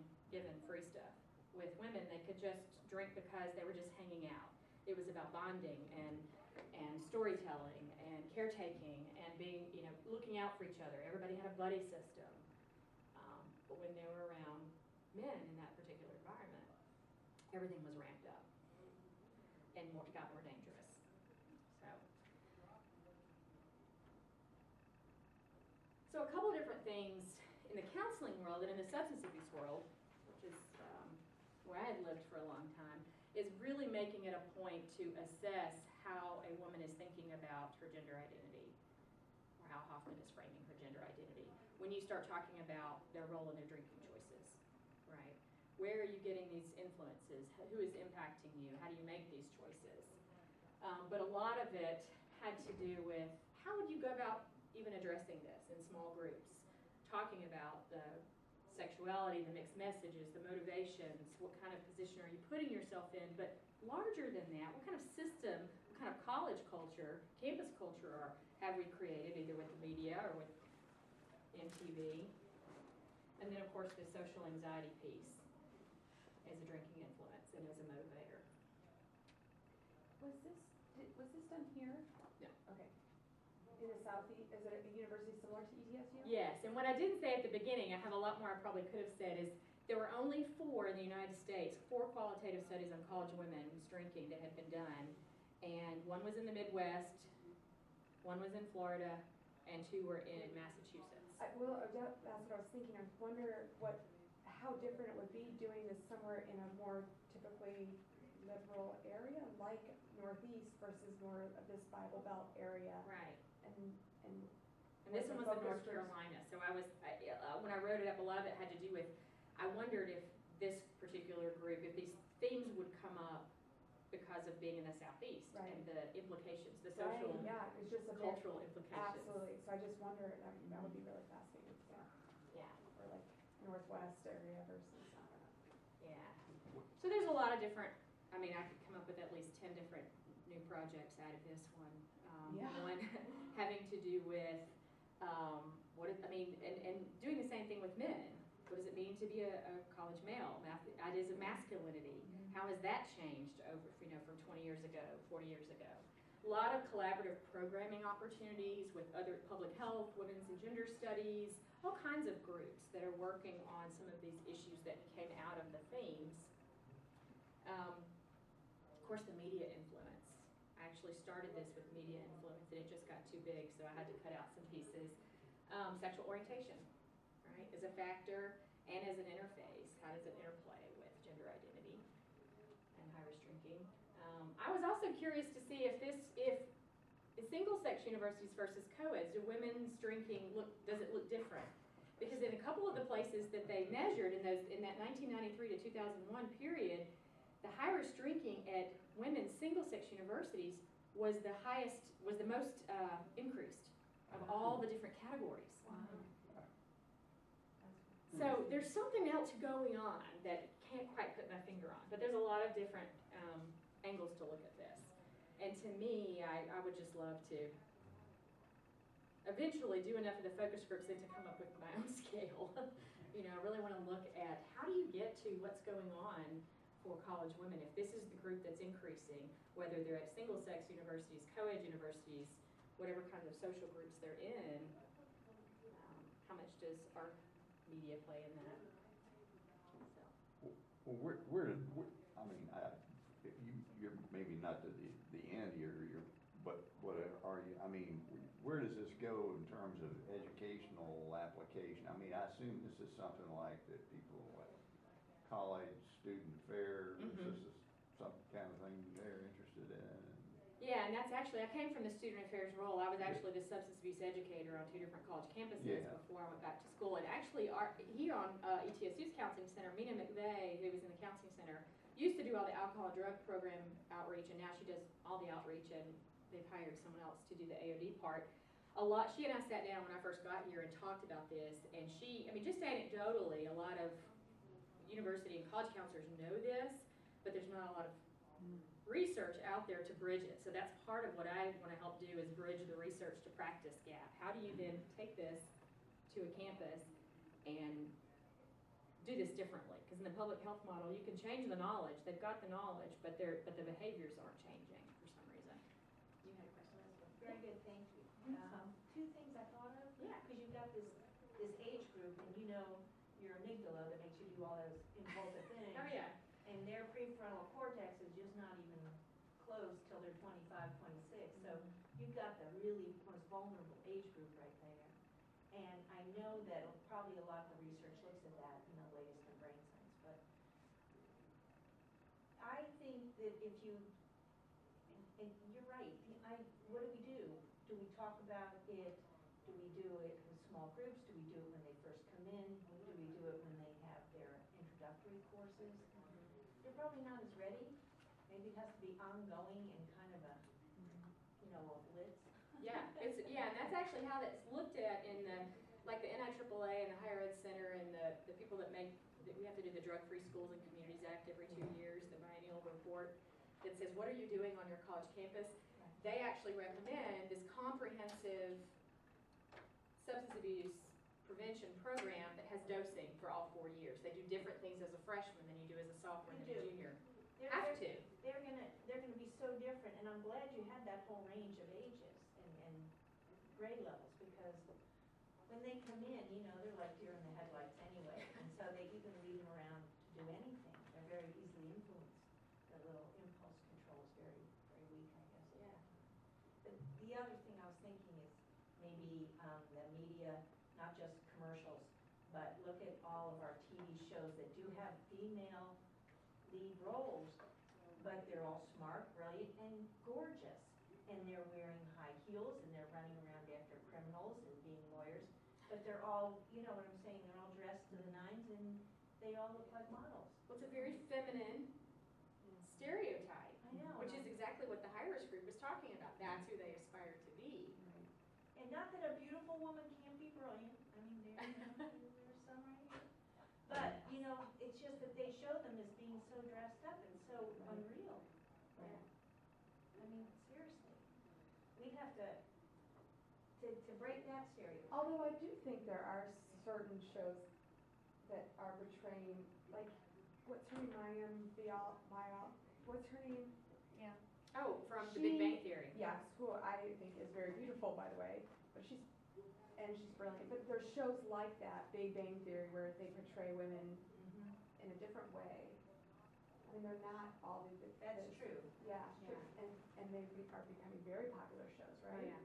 Speaker 1: free stuff. With women, they could just drink because they were just hanging out. It was about bonding and storytelling and caretaking and being, looking out for each other. Everybody had a buddy system. But when they were around men in that particular environment, everything was ramped up and got more dangerous. So a couple of different things in the counseling world and in the substance abuse world, which is where I had lived for a long time, is really making it a point to assess how a woman is thinking about her gender identity, or how Hoffman is framing her gender identity. When you start talking about their role in their drinking choices, right? Where are you getting these influences? Who is impacting you? How do you make these choices? But a lot of it had to do with how would you go about even addressing this in small groups, talking about the sexuality, the mixed messages, the motivations, what kind of position are you putting yourself in, but larger than that, what kind of system, what kind of college culture, campus culture have we created, either with the media or with MTV? And then, of course, the social anxiety piece as a drinking influence and as a motivator.
Speaker 3: Was this done here?
Speaker 1: No.
Speaker 3: Okay. In the Southeast, is it a university similar to ETSU?
Speaker 1: Yes, and what I didn't say at the beginning, I have a lot more I probably could have said, is there were only 4 in the United States, 4 qualitative studies on college women's drinking that had been done, and 1 was in the Midwest, 1 was in Florida, and 2 were in Massachusetts.
Speaker 3: That's what I was thinking. I wonder how different it would be doing this somewhere in a more typically liberal area like Northeast versus more of this Bible Belt area.
Speaker 1: Right.
Speaker 3: And
Speaker 1: this one was in North
Speaker 3: focus groups.
Speaker 1: Carolina, so when I wrote it up, a lot of it had to do with, I wondered if this particular group, if these themes would come up because of being in the Southeast
Speaker 3: Right.
Speaker 1: and the implications, the
Speaker 3: Right,
Speaker 1: social,
Speaker 3: yeah, it's just a bit,
Speaker 1: cultural implications.
Speaker 3: absolutely, so I just wonder, that would be really fascinating, to see.
Speaker 1: Yeah,
Speaker 3: Or like Northwest area versus, I don't know.
Speaker 1: yeah. So there's a lot of different, I mean, I could come up with at least 10 different new projects out of this one.
Speaker 3: Yeah.
Speaker 1: One having to do with, and doing the same thing with men. What does it mean to be a college male? Ideas of masculinity. How has that changed over, from 20 years ago, 40 years ago? A lot of collaborative programming opportunities with other public health, women's and gender studies, all kinds of groups that are working on some of these issues that came out of the themes. Of course, the media influence. I actually started this with media influence and it just got too big, so I had to cut out some pieces. Sexual orientation, right, is a factor, and as an interface. How does it interplay with gender identity and high-risk drinking? I was also curious to see if single-sex universities versus co-eds, do women's drinking does it look different? Because in a couple of the places that they measured in that 1993 to 2001 period, the high-risk drinking at women's single-sex universities was the most increased of all the different categories. So there's something else going on that can't quite put my finger on, but there's a lot of different angles to look at this. And to me, I would just love to eventually do enough of the focus groups then to come up with my own scale. I really want to look at how do you get to what's going on for college women. If this is the group that's increasing, whether they're at single-sex universities, co-ed universities, whatever kinds of social groups they're in, how much does our media play in that?
Speaker 4: Well, you're maybe not to the end here, but what are you, where does this go in terms of educational application? I assume this is something like that people, like college student affairs, this is some kind of thing they're interested in.
Speaker 1: Yeah, and that's actually, I came from the student affairs role. I was actually the substance abuse educator on 2 different college campuses before I went back to school. And actually, here on ETSU's Counseling Center, Mina McVeigh, who was in the Counseling Center, used to do all the alcohol and drug program outreach, and now she does all the outreach, and they've hired someone else to do the AOD part. She and I sat down when I first got here and talked about this, and just anecdotally, a lot of university and college counselors know this, but there's not a lot of research out there to bridge it. So that's part of what I want to help do, is bridge the research to practice gap. How do you then take this to a campus and do this differently? Because in the public health model, you can change the knowledge. They've got the knowledge, but the behaviors aren't changing for some reason. You had a question?
Speaker 5: Very good, thank you. 2 things I thought of.
Speaker 1: Yeah.
Speaker 5: Because you've got this age group, and your amygdala that makes you do all those impulsive things.
Speaker 1: Oh, yeah.
Speaker 5: And their prefrontal cortex is just not even closed till they're 25, 26. So you've got the really most vulnerable age group right there. And I know that probably a lot of the research looks at that, latest in brain science. But I think that if you, and you're right, what do? Do we talk about it? Do we do it with small groups? Do we do it when they first come in? Do we do it when they have their introductory courses? They're probably not as ready. Maybe it has to be ongoing and kind of a blitz.
Speaker 1: Yeah, and that's actually how that's looked at in the NIAAA and the Higher Ed Center and the people that we have to do the Drug-Free Schools and Communities Act every 2 years, the biennial report that says, what are you doing on your college campus? They actually recommend this comprehensive substance abuse prevention program that has dosing for all 4 years. They do different things as a freshman than you do as a sophomore and a junior.
Speaker 5: They're gonna be so different, and I'm glad you had that whole range of ages and grade levels, because when they come in, they're like deer in the headlights anyway, and so you can lead them around to do anything. They're very easily influenced. Their little impulse control is very, very weak, I guess.
Speaker 1: Yeah.
Speaker 5: But the other thing I was thinking is maybe the media, not just commercials, but look at all of our TV shows that do have female lead roles, but they're all smart, brilliant, and gorgeous. And they're wearing high heels, and they're running around after criminals and being lawyers. But they're all, you know what I'm saying, they're all dressed to the nines, and they all look like models.
Speaker 1: Well, it's a very feminine stereotype.
Speaker 5: I know.
Speaker 1: that's who they aspire to be.
Speaker 5: And not that a beautiful woman can't be brilliant, I mean, there's some right here. But, you know, it's just that they show them as being so dressed up and so unreal.
Speaker 3: Right.
Speaker 5: I mean, seriously, we have to break that stereotype.
Speaker 3: Although I do think there are certain shows that are portraying, like, what's her name, what's her name?
Speaker 1: Oh, from The Big Bang Theory.
Speaker 3: Yes, who I think is very beautiful, by the way, but she's brilliant. But there's shows like that, Big Bang Theory, where they portray women in a different way. I mean, they're not all the.
Speaker 5: That's true.
Speaker 3: Yeah,
Speaker 5: Yeah.
Speaker 3: and they are becoming very popular shows,
Speaker 1: Oh,
Speaker 3: right?
Speaker 1: yeah.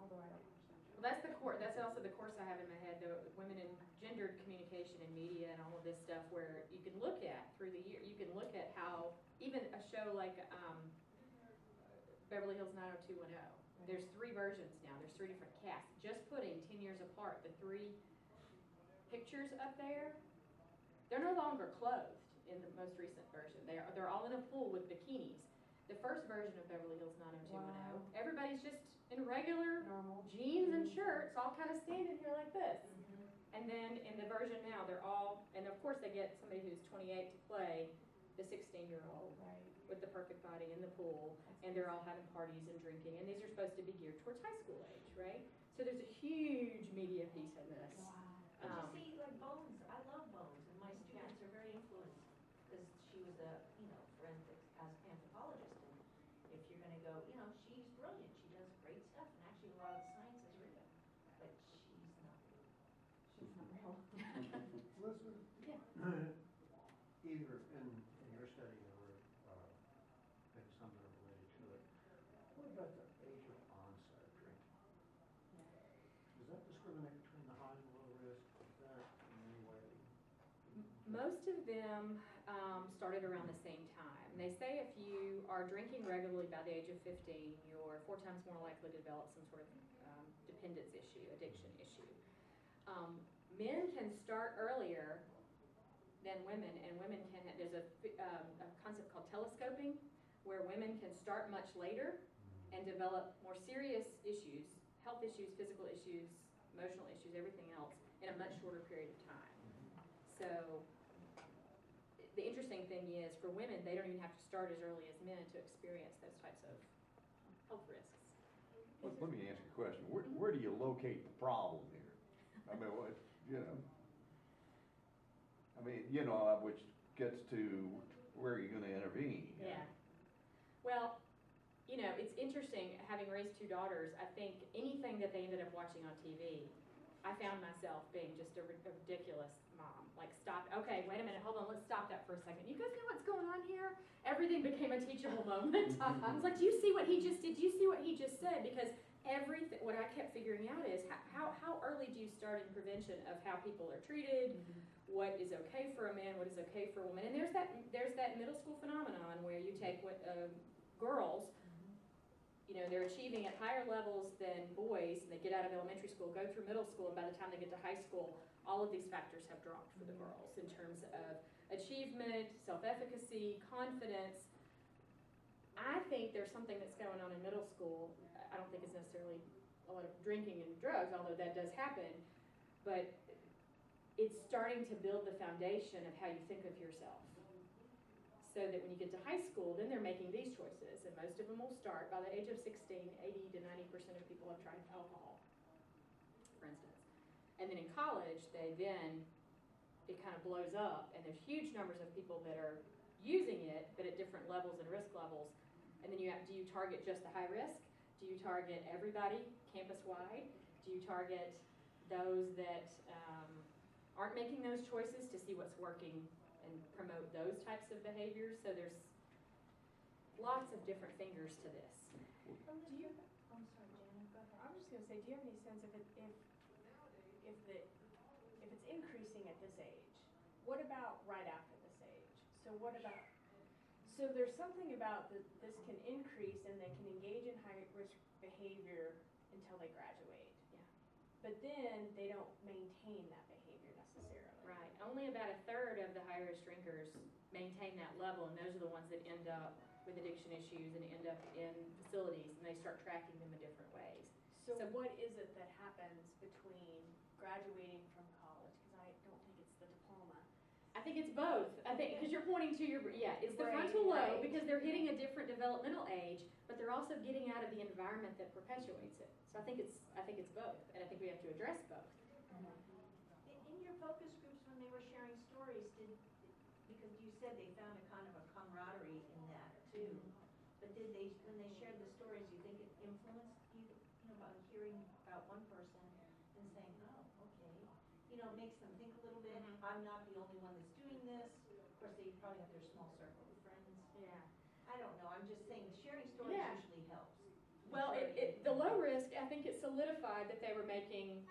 Speaker 3: Although I don't watch them.
Speaker 1: Well, that's the course, that's also the course I have in my head, the women in gendered communication and media and all of this stuff, where you can look at through the year, you can look at how, even a show like, Beverly Hills 90210, there's 3 versions now, there's 3 different casts, just putting 10 years apart, the 3 pictures up there, they're no longer clothed in the most recent version, they're all in a pool with bikinis. The first version of Beverly Hills 90210,
Speaker 3: Wow.
Speaker 1: everybody's just in regular
Speaker 3: Normal.
Speaker 1: jeans and shirts, all kind of standing here like this. And then in the version now, they're all, and of course they get somebody who's 28 to play the 16-year-old
Speaker 3: Right.
Speaker 1: with the perfect body in the pool, and they're all having parties and drinking, and these are supposed to be geared towards high school age, right? So there's a huge media piece in this.
Speaker 3: Wow.
Speaker 5: And you see, like Bones, I love Bones, and my students are very influenced, because she was a, you know, forensic anthropologist, and if you're gonna go, you know, she's brilliant, she does great stuff, and actually a lot of the science is real, but she's not real.
Speaker 3: She's not real.
Speaker 2: Elizabeth?
Speaker 1: Yeah.
Speaker 2: Either in your study or maybe some that are related to it, what about the age of onset of drinking? Does that discriminate between the high and low risk of that in any way?
Speaker 1: Most of them started around the same time. They say if you are drinking regularly by the age of 15, you're 4 times more likely to develop some sort of dependence issue, addiction issue. Men can start earlier than women, and women can, there's a concept called telescoping, where women can start much later and develop more serious issues, health issues, physical issues, emotional issues, everything else, in a much shorter period of time. So the interesting thing is, for women, they don't even have to start as early as men to experience those types of health risks.
Speaker 4: Let me ask you a question. Where do you locate the problem here? I mean, what, you know? I mean, you know, which gets to where you're gonna intervene.
Speaker 1: Yeah. Well, you know, it's interesting, having raised 2 daughters, I think anything that they ended up watching on TV, I found myself being just a ridiculous mom. Like, stop, okay, wait a minute, hold on, let's stop that for a second. You guys know what's going on here? Everything became a teachable moment. I was like, do you see what he just did? Do you see what he just said? Because everything, what I kept figuring out is how early do you start in prevention of how people are treated, what is okay for a man, what is okay for a woman. And there's that middle school phenomenon where you take what girls, you know, they're achieving at higher levels than boys, and they get out of elementary school, go through middle school, and by the time they get to high school, all of these factors have dropped for the girls in terms of achievement, self-efficacy, confidence. I think there's something that's going on in middle school. I don't think it's necessarily a lot of drinking and drugs, although that does happen, but it's starting to build the foundation of how you think of yourself. So that when you get to high school, then they're making these choices, and most of them will start by the age of 16. 80 to 90% of people have tried alcohol, for instance. And then in college, it kind of blows up, and there's huge numbers of people that are using it, but at different levels and risk levels. And then do you target just the high risk? Do you target everybody campus-wide? Do you target those that aren't making those choices to see what's working and promote those types of behaviors? So there's lots of different fingers to this.
Speaker 5: I'm sorry, Janet, go ahead.
Speaker 6: I was just gonna say, do you have any sense of it, if it's increasing at this age, what about right after this age? So there's something about this can increase and they can engage in high risk behavior until they graduate.
Speaker 1: Yeah.
Speaker 6: But then they don't maintain that behavior necessarily.
Speaker 1: Right. only about a third of the high-risk drinkers maintain that level, and those are the ones that end up with addiction issues and end up in facilities, and they start tracking them in different ways.
Speaker 6: So
Speaker 1: So-
Speaker 6: what is it that happens between graduating from college, because I don't think it's the diploma.
Speaker 1: I think it's both. I think, because you're pointing to your, yeah, it's the
Speaker 6: Right,
Speaker 1: frontal lobe,
Speaker 6: right.
Speaker 1: because they're hitting a different developmental age, but they're also getting out of the environment that perpetuates it. So I think it's both, and I think we have to address both.
Speaker 5: In your focus groups, when they were sharing stories, because you said they found a kind of a camaraderie in that too, but when they shared the stories, you think it influenced you, about hearing about one person and saying, oh, okay, it makes them think a little bit, I'm not the only one that's doing this, of course, they probably have their small circle of friends.
Speaker 1: Yeah.
Speaker 5: I don't know, I'm just saying, sharing stories
Speaker 1: Yeah.
Speaker 5: usually helps.
Speaker 1: Well, the low risk, I think it solidified that they were making,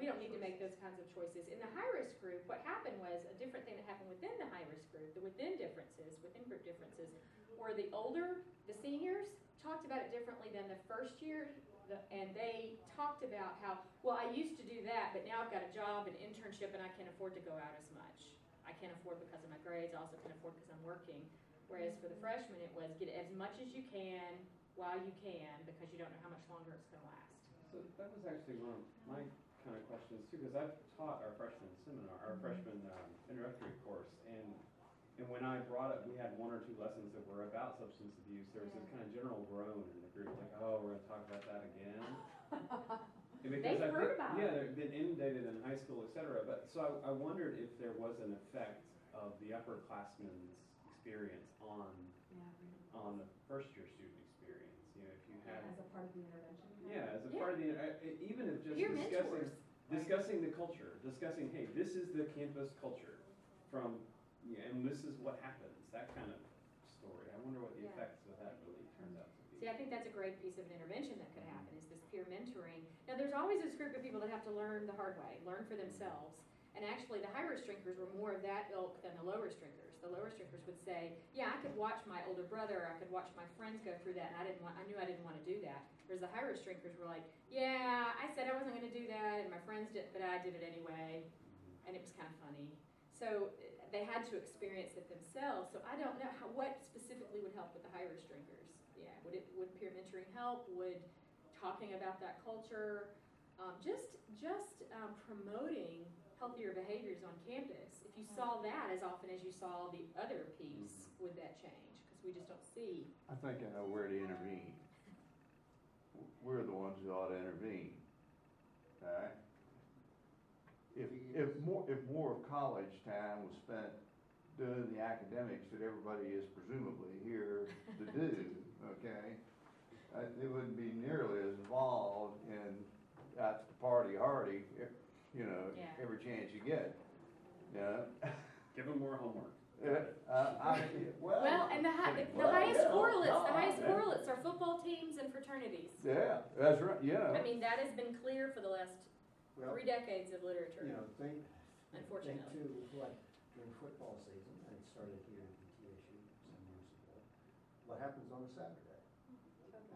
Speaker 1: we don't need to make those kinds of choices. In the high risk group, what happened was a different thing that happened within the high risk group, the within group differences, where the seniors talked about it differently than the first year, and they talked about how, well, I used to do that, but now I've got a job, an internship, and I can't afford to go out as much. I can't afford because of my grades, I also can't afford because I'm working. Whereas for the freshmen, it was get as much as you can while you can, because you don't know how much longer it's gonna last.
Speaker 7: So that was actually one of my kind of questions too, because I've taught our freshman seminar, our freshman introductory course, and when I brought up, we had one or two lessons that were about substance abuse, there was this kind of general groan in the group, like, oh, we're gonna talk about that again. And because
Speaker 1: They've
Speaker 7: I
Speaker 1: heard
Speaker 7: think-
Speaker 1: about
Speaker 7: Yeah,
Speaker 1: it.
Speaker 7: they've been inundated in high school, et cetera, but, so I wondered if there was an effect of the upperclassmen's experience on the first year student experience, if you had.
Speaker 3: As a part of the intervention?
Speaker 7: Yeah, as a part of the, even if just
Speaker 1: Peer mentors.
Speaker 7: discussing the culture, discussing, hey, this is the campus culture from, and this is what happens, that kind of story. I wonder what the
Speaker 1: Yeah.
Speaker 7: effects of that really turns out to be.
Speaker 1: See, I think that's a great piece of an intervention that could happen, is this peer mentoring. Now, there's always this group of people that have to learn the hard way, learn for themselves. And actually, the high-risk drinkers were more of that ilk than the low-risk drinkers. The low-risk drinkers would say, yeah, I could watch my older brother, I could watch my friends go through that, and I knew I didn't want to do that. Whereas the high-risk drinkers were like, yeah, I said I wasn't going to do that, and my friends did, but I did it anyway, and it was kind of funny. So they had to experience it themselves. So I don't know what specifically would help with the high-risk drinkers. Yeah, would peer mentoring help? Would talking about that culture, just promoting healthier behaviors on campus? If you saw that as often as you saw the other piece, would that change? Because we just don't see.
Speaker 4: I think I know where to intervene. We're the ones who ought to intervene, alright? If more of college time was spent doing the academics that everybody is presumably here to do, okay? It wouldn't be nearly as involved in, that's the party hardy,
Speaker 1: Yeah.
Speaker 4: every chance you get,
Speaker 7: Give them more homework.
Speaker 1: Well, and the highest correlates are football teams and fraternities.
Speaker 4: Yeah, that's right,
Speaker 1: I mean, that has been clear for the last
Speaker 2: Well,
Speaker 1: 3 decades of literature.
Speaker 2: think
Speaker 1: Unfortunately.
Speaker 2: too, like during football season, and it started here at TSU some years ago, what happens on a Saturday?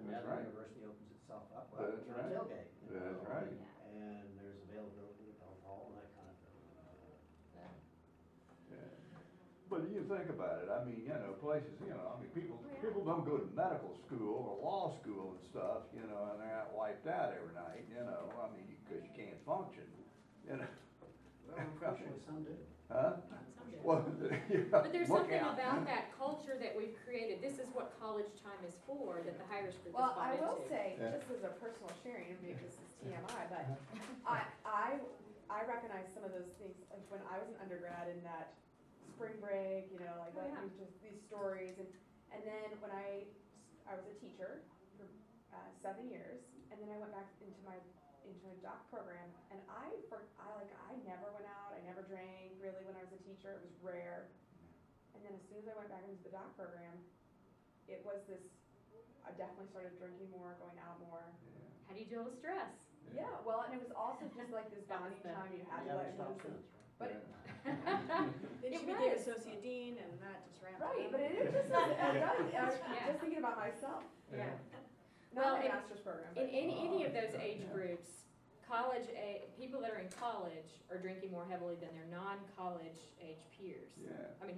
Speaker 2: And now
Speaker 4: That's
Speaker 2: the
Speaker 4: right.
Speaker 2: university opens itself up,
Speaker 4: That's
Speaker 2: for a
Speaker 4: right.
Speaker 2: tailgate.
Speaker 4: That's right.
Speaker 2: And there's availability of alcohol and that kind of thing.
Speaker 4: Yeah. But you think about it, I mean, places, people don't go to medical school or law school and stuff, and they're out wiped out every night, because you can't function,
Speaker 2: Well, unfortunately, some do.
Speaker 4: Huh?
Speaker 1: Some do.
Speaker 4: Well,
Speaker 1: But there's
Speaker 4: look
Speaker 1: something
Speaker 4: out.
Speaker 1: about that culture that we've created. This is what college time is for, that the high-risk group is
Speaker 3: Well,
Speaker 1: bought
Speaker 3: I
Speaker 1: into.
Speaker 3: will say,
Speaker 4: Yeah.
Speaker 3: just as a personal sharing, maybe this is TMI, but I recognize some of those things, like when I was an undergrad in that spring break, like
Speaker 1: Oh, yeah.
Speaker 3: just these stories, and then when I was a teacher for 7 years, and then I went back into a doc program, and I never went out, I never drank really when I was a teacher, it was rare. And then as soon as I went back into the doc program, it was this, I definitely started drinking more, going out more.
Speaker 1: How do you deal with stress?
Speaker 3: Yeah, well, and it was also just like this
Speaker 1: That was
Speaker 3: bonding
Speaker 1: the-
Speaker 3: time, you had
Speaker 2: You
Speaker 3: to
Speaker 2: haven't
Speaker 3: let
Speaker 2: stopped
Speaker 3: loose.
Speaker 2: since, right?
Speaker 3: But,
Speaker 6: Then
Speaker 1: It
Speaker 6: she became
Speaker 1: was.
Speaker 6: associate and that just ramped up.
Speaker 3: right, but it is just, I was
Speaker 1: Yeah.
Speaker 3: just thinking about myself,
Speaker 1: Yeah.
Speaker 3: not
Speaker 1: Well,
Speaker 3: my
Speaker 1: and
Speaker 3: master's program,
Speaker 1: In
Speaker 3: but.
Speaker 1: any of those age groups, people that are in college are drinking more heavily than their non-college age peers.
Speaker 4: Yeah.
Speaker 1: I mean,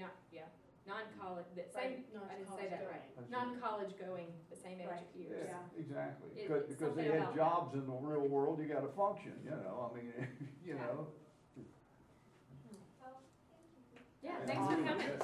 Speaker 1: non-college, the same,
Speaker 6: Right,
Speaker 1: I didn't say that right.
Speaker 2: That's
Speaker 1: Non-college going, the same age
Speaker 3: Right.
Speaker 1: peers.
Speaker 4: Yeah, exactly,
Speaker 1: It's
Speaker 4: because
Speaker 1: something
Speaker 4: they had
Speaker 1: about
Speaker 4: jobs in the real world, you gotta function, you know, I mean, you
Speaker 1: Yeah.
Speaker 4: know.
Speaker 5: Well, thank you.
Speaker 1: Yeah,
Speaker 4: Yeah.
Speaker 1: thanks for coming.
Speaker 4: Yes.